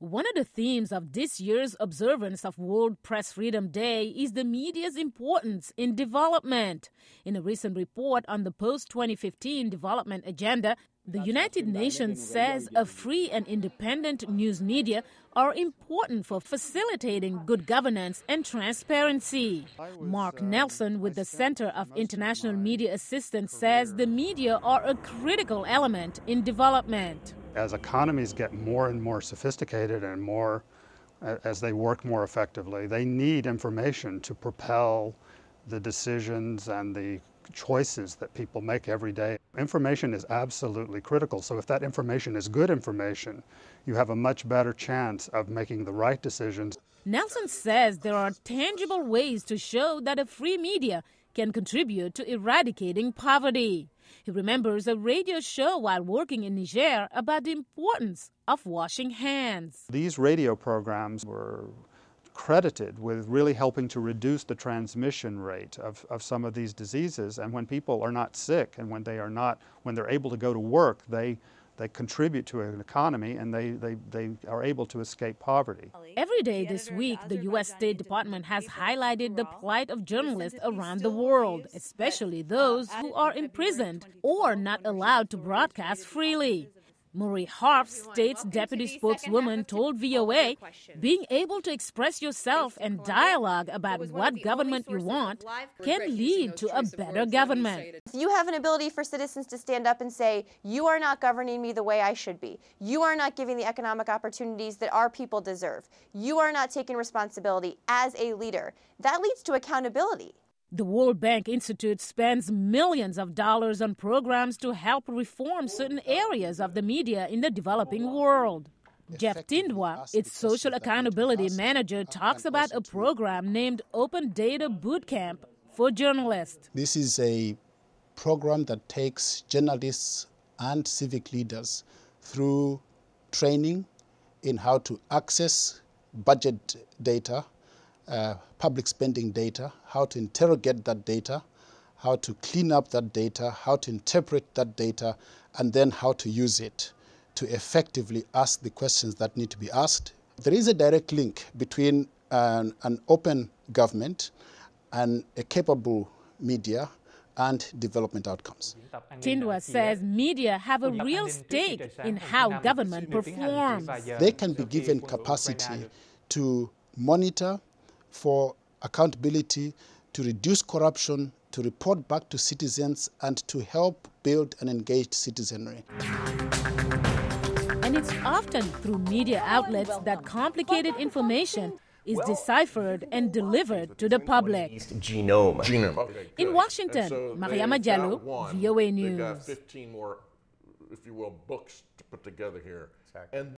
One of the themes of this year's observance of World Press Freedom Day is the media's importance in development. In a recent report on the post-2015 development agenda, the United Nations says a free and independent news media are important for facilitating good governance and transparency. Mark Nelson with the Center of International Media Assistance says the media are a critical element in development. As economies get more and more sophisticated and as they work more effectively, they need information to propel the decisions and the choices that people make every day. Information is absolutely critical. So if that information is good information, you have a much better chance of making the right decisions. Nelson says there are tangible ways to show that a free media can contribute to eradicating poverty. He remembers a radio show while working in Niger about the importance of washing hands. These radio programs were credited with really helping to reduce the transmission rate of some of these diseases. And when people are not sick and when they're able to go to work, they contribute to an economy and they are able to escape poverty. Every day this week, the U.S. State Department has highlighted the plight of journalists around the world, especially those who are imprisoned or not allowed to broadcast freely. Marie Harf, state's deputy spokeswoman, told VOA, being able to express yourself and dialogue about what government you want can lead to a better government. You have an ability for citizens to stand up and say, you are not governing me the way I should be. You are not giving the economic opportunities that our people deserve. You are not taking responsibility as a leader. That leads to accountability. The World Bank Institute spends millions of dollars on programs to help reform certain areas of the media in the developing world. Jeff Tindwa, its social accountability manager, talks about a program named Open Data Bootcamp for journalists. This is a program that takes journalists and civic leaders through training in how to access budget data, public spending data, how to interrogate that data, how to clean up that data, how to interpret that data, and then how to use it to effectively ask the questions that need to be asked. There is a direct link between an open government and a capable media and development outcomes. Tindwa says media have a real stake in how government performs. They can be given capacity to monitor, for accountability, to reduce corruption, to report back to citizens, and to help build an engaged citizenry. And it's often through media outlets that complicated information is deciphered and delivered to the public. Genome. In Washington, Mariama Diallo, VOA News. They've got 15 more, if you will, books to put together here. And